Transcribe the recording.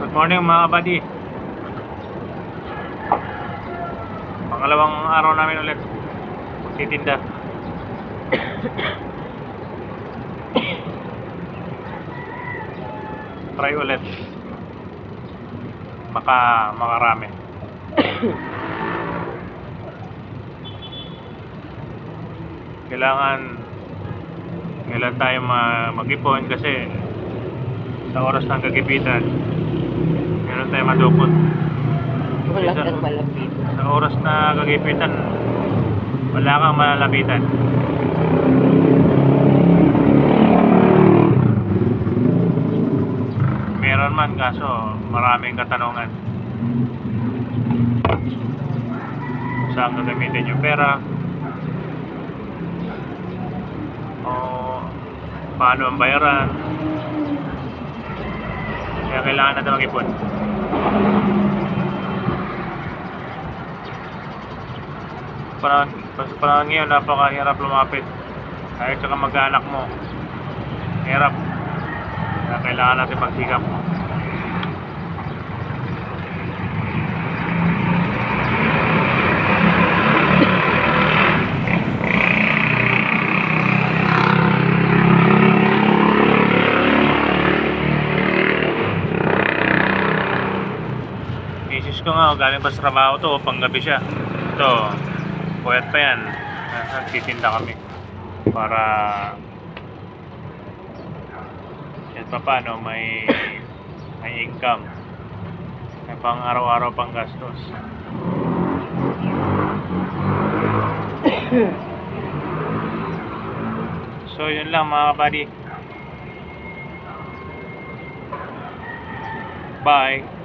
Good morning mga kabady. Pangalawang araw namin ulit magtitinda. Try ulit. Baka makarami. Kailangan tayo mag-ipon kasi sa oras ng kagipitan meron tayo madukot. Wala kang malapit. Sa oras na kagipitan wala kang malalapitan. Meron man kaso maraming katanungan. Saan gagamitin yung pera? O paano ang bayaran? Kaya kailangan natin mag-ipon. Parang ngayon napakahirap lumapit. Kahit sa kamag-anak mo hirap. Kaya kailangan natin magsikap. Misis ko nga, galing pa sa trabaho to, panggabi siya. Ito, puyat pa yan. Nagtitinda kami para kahit pa paano may income, may pang araw-araw pang gastos. So yun lang mga kabady. Bye.